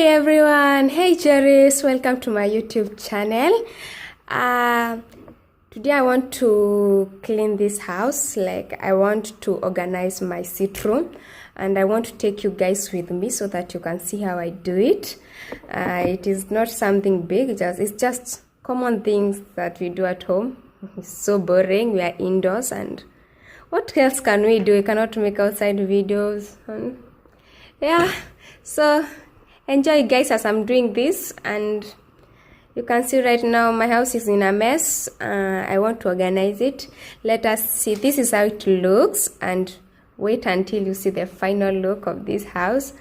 Hey everyone, hey Jerry's, welcome to my YouTube channel. Today I want to clean this house. I want to organize my sit room, and I want to take you guys with me so that you can see how I do it. It is not something big, it's just common things that we do at home. It's so boring, we are indoors, and what else can we do? We cannot make outside videos. Yeah, so enjoy guys as I'm doing this. And you can see right now my house is in a mess. I want to organize it. Let us see. This is how it looks, and wait until you see the final look of this house.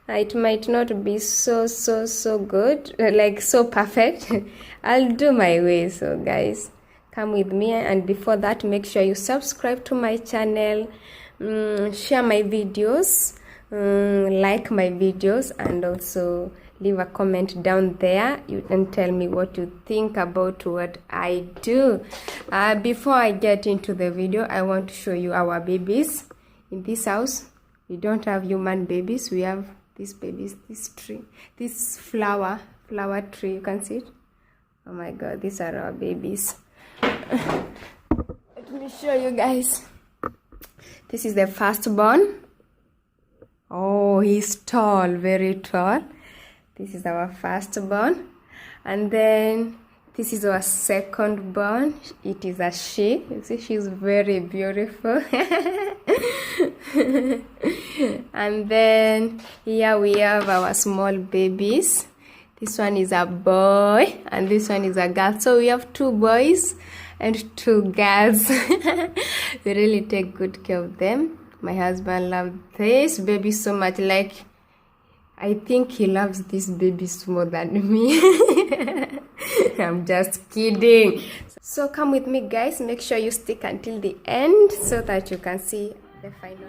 It might not be so good, like so perfect. I'll do my way. So guys, come with me, and before that, make sure you subscribe to my channel, share my videos, like my videos, and also leave a comment down there. You can tell me what you think about what I do. Before I get into the video, I want to show you our babies. In this house, we don't have human babies. We have these babies, this tree, this flower tree. You can see it. Oh my god, these are our babies. Let me show you guys. This is the firstborn. Oh, he's tall, very tall. This is our firstborn. And then this is our secondborn. It is a she. You see, she's very beautiful. And then here we have our small babies. This one is a boy, and this one is a girl. So we have 2 boys and 2 girls. We really take good care of them. My husband loves this baby so much. Like, I think he loves these babies more than me. I'm just kidding. So come with me guys. Make sure you stick until the end so that you can see the final.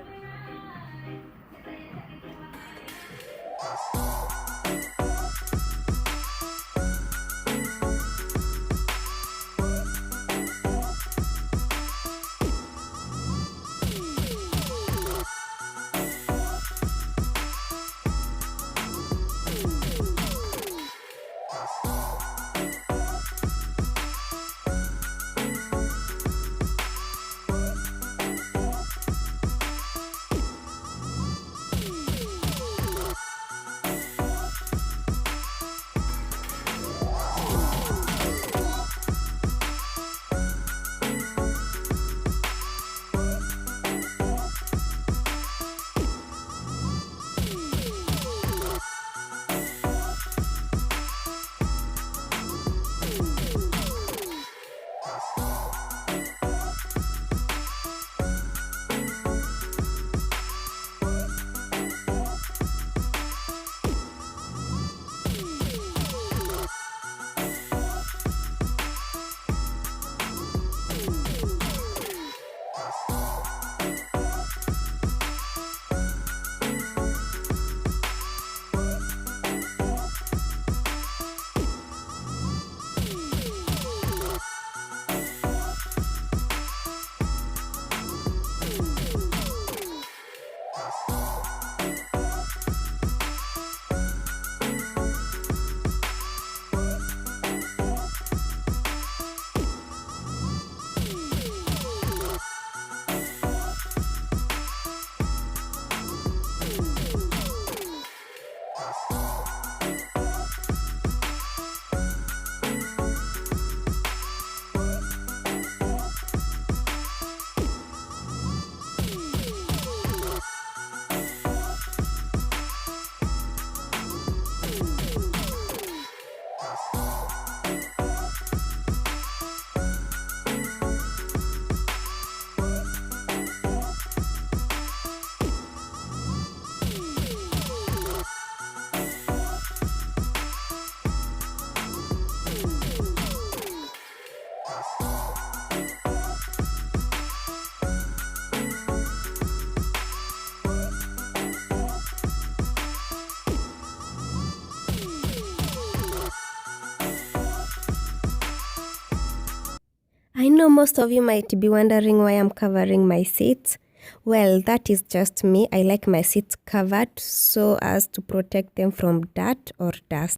I know most of you might be wondering why I'm covering my seats. Well, that is just me. I like my seats covered so as to protect them from dirt or dust.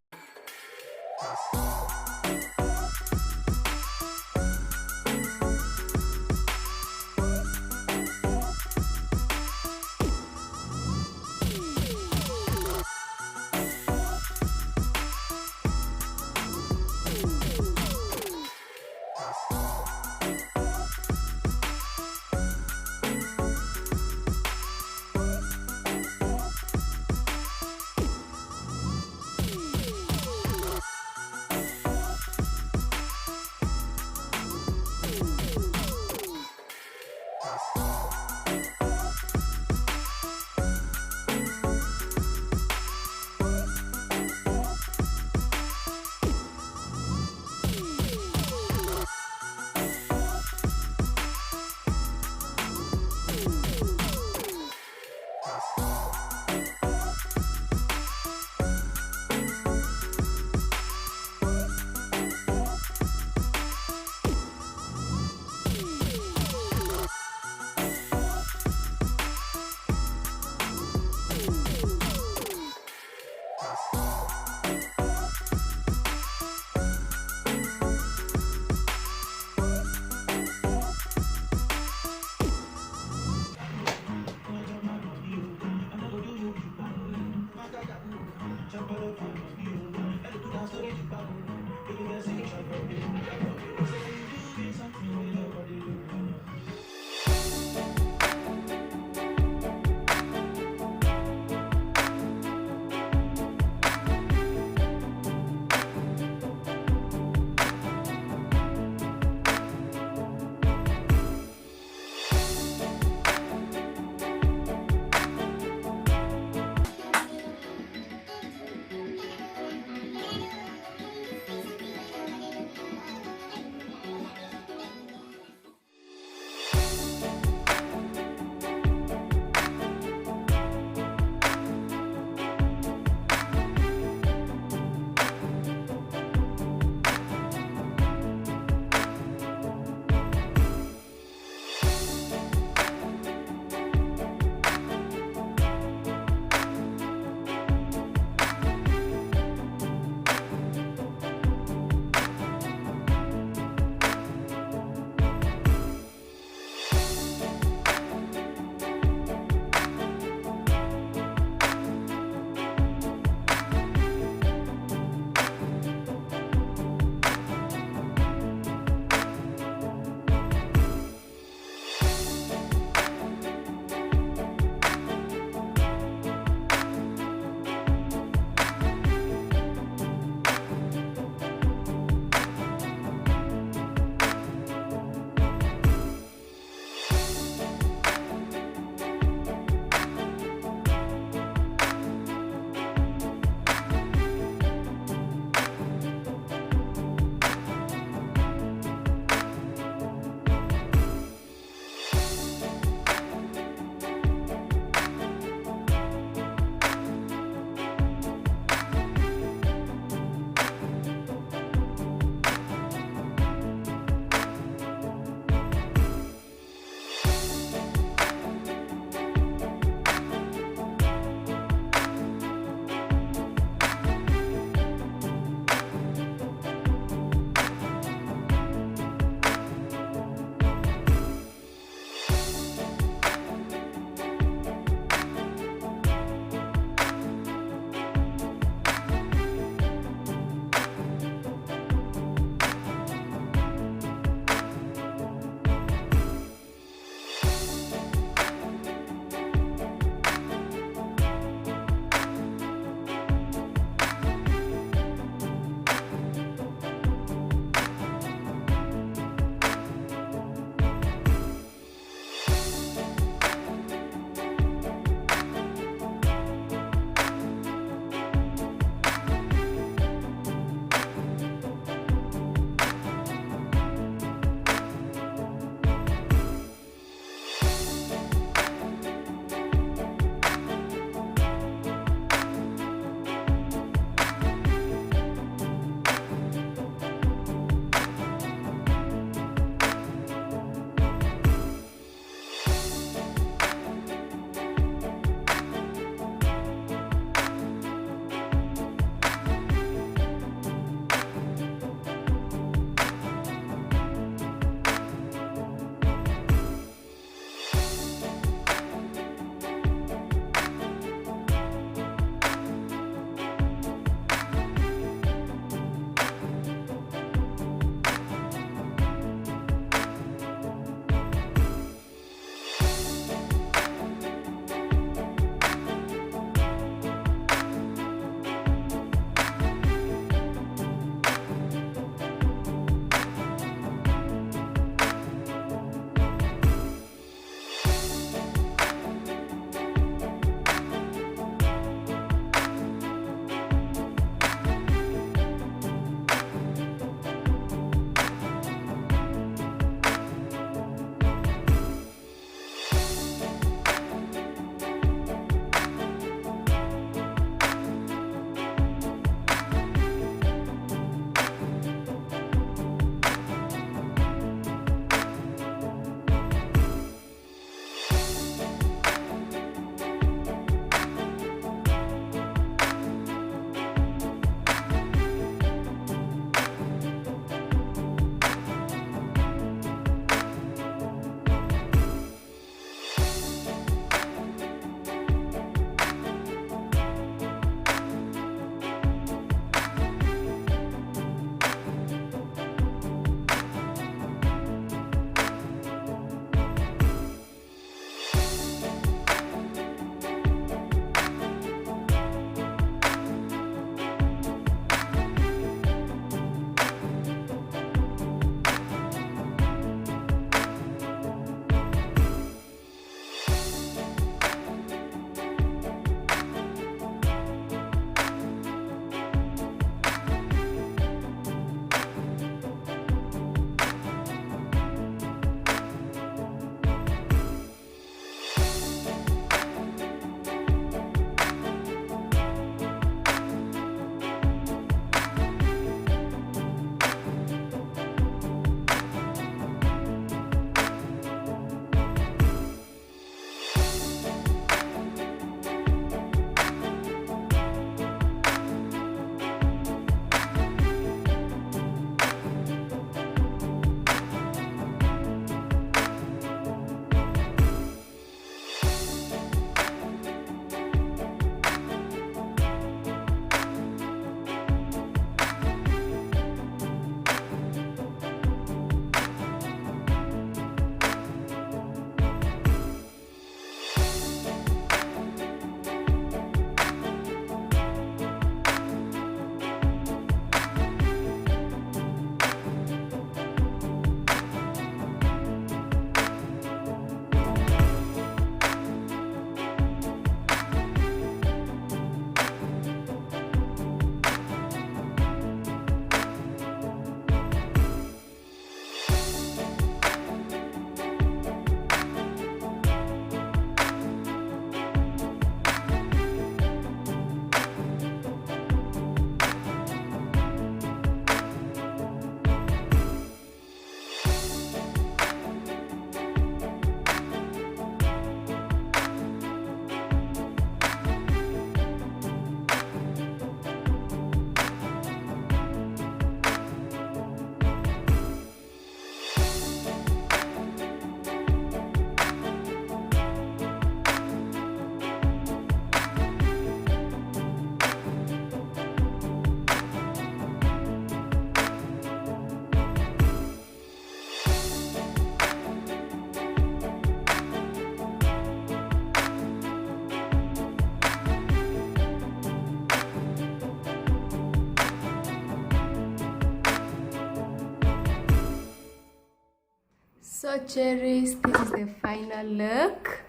So cherries, this is the final look.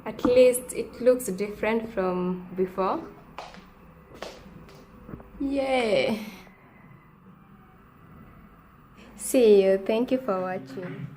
At least it looks different from before. Yay! See you. Thank you for watching.